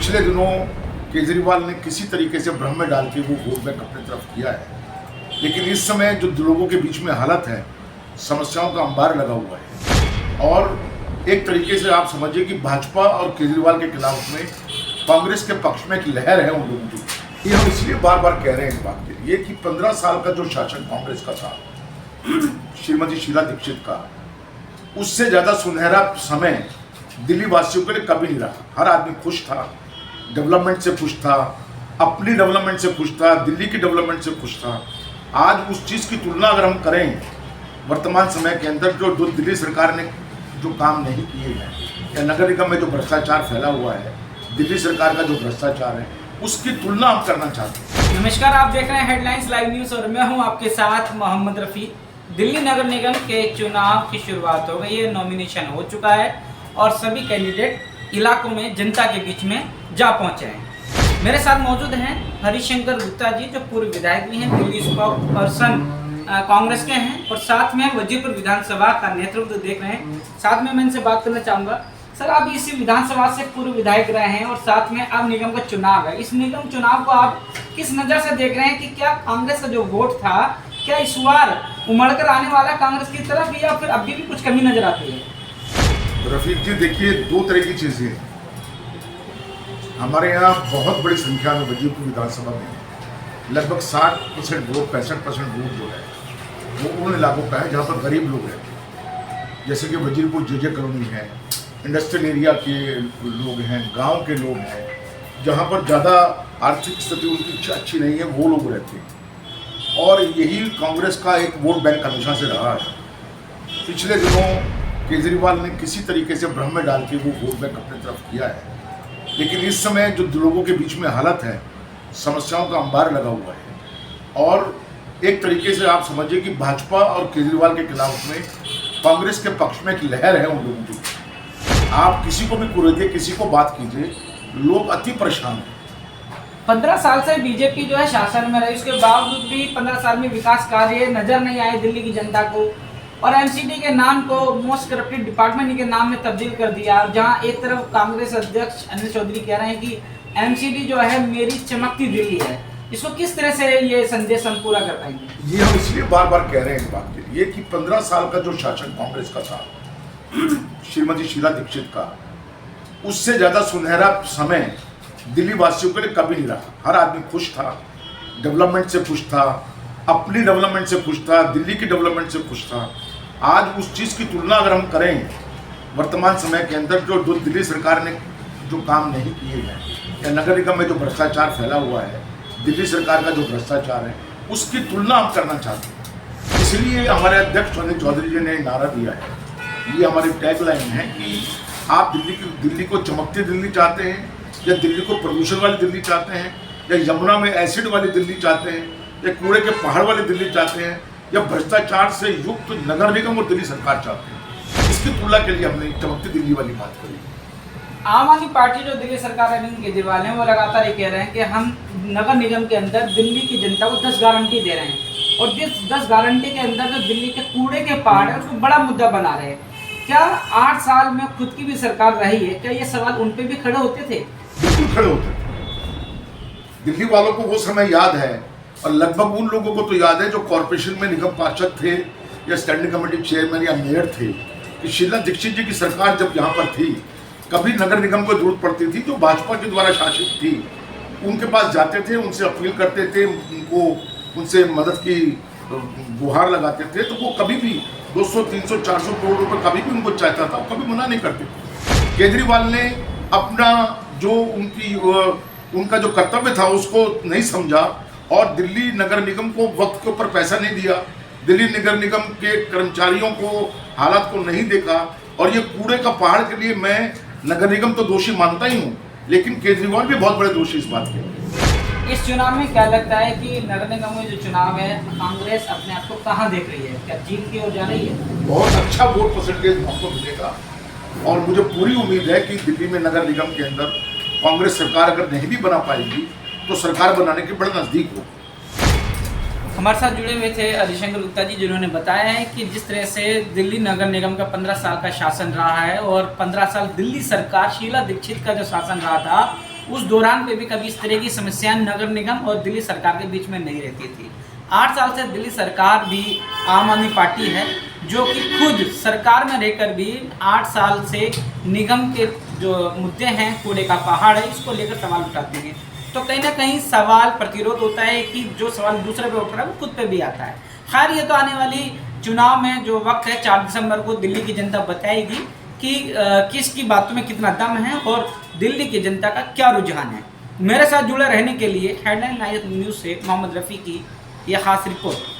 पिछले दिनों केजरीवाल ने किसी तरीके से भ्रम में डाल के वो वोट बैंक अपनी तरफ किया है, लेकिन इस समय जो लोगों के बीच में हालत है, समस्याओं का अंबार लगा हुआ है और एक तरीके से आप समझिए कि भाजपा और केजरीवाल के खिलाफ में कांग्रेस के पक्ष में एक लहर है उन लोगों की। ये हम इसलिए बार बार कह रहे हैं इस बात के लिए कि 15 साल का जो शासन कांग्रेस का था, श्रीमती शीला दीक्षित का, उससे ज़्यादा सुनहरा समय दिल्ली वासियों के लिए कभी नहीं रहा। हर आदमी खुश था, डेवलपमेंट से खुश था, अपनी डेवलपमेंट से खुश था, दिल्ली की डेवलपमेंट से खुश था। आज उस चीज़ की तुलना अगर हम करें वर्तमान समय के अंदर, जो दिल्ली सरकार ने जो काम नहीं किए हैं या नगर निगम में जो भ्रष्टाचार फैला हुआ है, दिल्ली सरकार का जो भ्रष्टाचार है, उसकी तुलना हम करना चाहते हैं। नमस्कार, आप देख रहे हैं हेडलाइंस लाइव न्यूज़ और मैं हूं आपके साथ मोहम्मद रफ़ी। दिल्ली नगर निगम के चुनाव की शुरुआत हो गई है, नॉमिनेशन हो चुका है और सभी कैंडिडेट इलाकों में जनता के बीच में जा पहुंचे हैं। मेरे साथ मौजूद हैं हरिशंकर गुप्ता जी, जो पूर्व विधायक भी हैं, दिल्ली स्पोक्सपर्सन कांग्रेस के हैं और साथ में वजीरपुर विधानसभा का नेतृत्व देख रहे हैं। साथ में मैं इनसे बात करना चाहूँगा, सर आप इसी विधानसभा से पूर्व विधायक रहे हैं और साथ में अब निगम का चुनाव है। इस निगम चुनाव को आप किस नज़र से देख रहे हैं कि क्या कांग्रेस का जो वोट था, क्या इस बार उमड़ कर आने वाला कांग्रेस की तरफ या फिर अभी भी कुछ कमी नजर आती है? रफीक जी देखिए, दो तरह की चीज़ें हैं। हमारे यहाँ बहुत बड़ी संख्या में वजीरपुर विधानसभा में लगभग 60% वोट, 65% वोट जो है वो उन इलाकों का है जहाँ पर गरीब लोग हैं, जैसे कि वजीरपुर जे कॉलोनी है, इंडस्ट्रियल एरिया के लोग हैं, गांव के लोग हैं, जहाँ पर ज़्यादा आर्थिक स्थिति उनकी अच्छी नहीं है, वो लोग रहते हैं। और यही कांग्रेस का एक वोट बैंक हमेशा से रहा है। पिछले दिनों केजरीवाल ने किसी तरीके से भ्रम में डाल के वो वोट बैंक अपनी तरफ किया है, लेकिन इस समय जो लोगों के बीच में हालत है, समस्याओं का अंबार लगा हुआ है और एक तरीके से आप समझिए कि भाजपा और केजरीवाल के खिलाफ में कांग्रेस के पक्ष में एक लहर है उन लोगों की। आप किसी को भी कुरेदिए, किसी को बात कीजिए, लोग अति परेशान हैं। 15 साल से बीजेपी जो है शासन में रही, उसके बावजूद भी 15 साल में विकास कार्य नजर नहीं आए दिल्ली की जनता को और एमसीडी के नाम को मोस्ट करप्टेड डिपार्टमेंट के नाम में तब्दील कर दिया। जहां एक तरफ कांग्रेस अध्यक्ष अनिल चौधरी कह रहे हैं कि एमसीडी जो है मेरी चमकती दिल्ली है, इसको किस तरह से ये संदेश हम पूरा कर पाएंगे? ये हम इसलिए बार बार कह रहे हैं इस बात के लिए कि 15 साल का जो शासन कांग्रेस का था, श्रीमती शीला दीक्षित का, उससे ज़्यादा सुनहरा समय दिल्ली वासियों के लिए कभी नहीं रहा। हर आदमी खुश था, डेवलपमेंट से खुश था, अपनी डेवलपमेंट से खुश था, दिल्ली की डेवलपमेंट से खुश था। आज उस चीज़ की तुलना अगर हम करें वर्तमान समय के अंदर, जो दिल्ली सरकार ने जो काम नहीं किए हैं या नगर निगम में जो भ्रष्टाचार फैला हुआ है, दिल्ली सरकार का जो भ्रष्टाचार है, उसकी तुलना हम करना चाहते हैं। इसलिए हमारे अध्यक्ष अनिल चौधरी जी ने नारा दिया है, ये हमारी टैगलाइन है कि आप दिल्ली को चमकती दिल्ली चाहते हैं या दिल्ली को प्रदूषण वाली दिल्ली चाहते हैं या यमुना में एसिड वाली दिल्ली चाहते हैं या कूड़े के पहाड़ वाली दिल्ली चाहते हैं या भ्रष्टाचार से युक्त नगर निगम और दिल्ली सरकार चाहते हैं। इसकी तुलना के लिए हमने चमकती दिल्ली वाली बात करी। आम आदमी पार्टी जो दिल्ली सरकार अरविंद केजरीवाल हैं, वो लगातार ये कह रहे हैं कि हम नगर निगम के अंदर दिल्ली की जनता को 10 गारंटी दे रहे हैं और 10 गारंटी के अंदर जो दिल्ली के कूड़े के पहाड़ है उसको बड़ा मुद्दा बना रहे हैं। क्या 8 साल में खुद की भी सरकार रही है, क्या ये सवाल उन पे भी खड़े होते थे? बिल्कुल खड़े होते थे। दिल्ली वालों को वो समय याद है और लगभग उन लोगों को तो याद है जो कॉरपोरेशन में निगम पार्षद थे या स्टैंडिंग कमेटी चेयरमैन या मेयर थे, कि शीला दीक्षित जी की सरकार जब यहाँ पर थी, कभी नगर निगम को जरूरत पड़ती थी, जो भाजपा के द्वारा शासित थी, उनके पास जाते थे, उनसे अपील करते थे, उनसे मदद की गुहार लगाते थे, तो वो कभी भी 200, 300, 400 करोड़ रुपए कभी भी उनको चाहता था, कभी मना नहीं करते थे। केजरीवाल ने अपना जो उनका जो कर्तव्य था उसको नहीं समझा और दिल्ली नगर निगम को वक्त के ऊपर पैसा नहीं दिया, दिल्ली नगर निगम के कर्मचारियों को हालात को नहीं देखा। और ये कूड़े का पहाड़ के लिए मैं नगर निगम तो दोषी मानता ही हूँ, लेकिन केजरीवाल भी बहुत बड़े दोषी इस बात के। इस चुनाव में क्या लगता है कि नगर निगम में जो चुनाव है, कांग्रेस अपने आप को कहाँ देख रही है? क्या जीत की ओर जा रही है? बहुत अच्छा वोट परसेंटेज हमको मिलेगा और मुझे पूरी उम्मीद है कि दिल्ली में नगर निगम के अंदर कांग्रेस सरकार अगर नहीं भी बना पाएगी तो सरकार बनाने के बड़े नज़दीक हो। हमारे साथ जुड़े हुए थे हरिशंकर गुप्ता जी, जिन्होंने बताया है कि जिस तरह से दिल्ली नगर निगम का 15 साल का शासन रहा है और 15 साल दिल्ली सरकार शीला दीक्षित का जो शासन रहा था, उस दौरान पे भी कभी इस तरह की समस्याएं नगर निगम और दिल्ली सरकार के बीच में नहीं रहती थी। 8 साल से दिल्ली सरकार भी आम आदमी पार्टी है, जो कि खुद सरकार में रहकर भी 8 साल से निगम के जो मुद्दे हैं, कूड़े का पहाड़ है, इसको लेकर सवाल उठाती है। तो कहीं ना कहीं सवाल प्रतिरोध होता है कि जो सवाल दूसरे पे उठ रहा है वो खुद पे भी आता है। खैर, ये तो आने वाली चुनाव में जो वक्त है 4 दिसंबर को दिल्ली की जनता बताएगी कि किसकी बातों में कितना दम है और दिल्ली की जनता का क्या रुझान है। मेरे साथ जुड़े रहने के लिए हेडलाइन लाइव न्यूज़ से मोहम्मद रफ़ी की यह खास रिपोर्ट।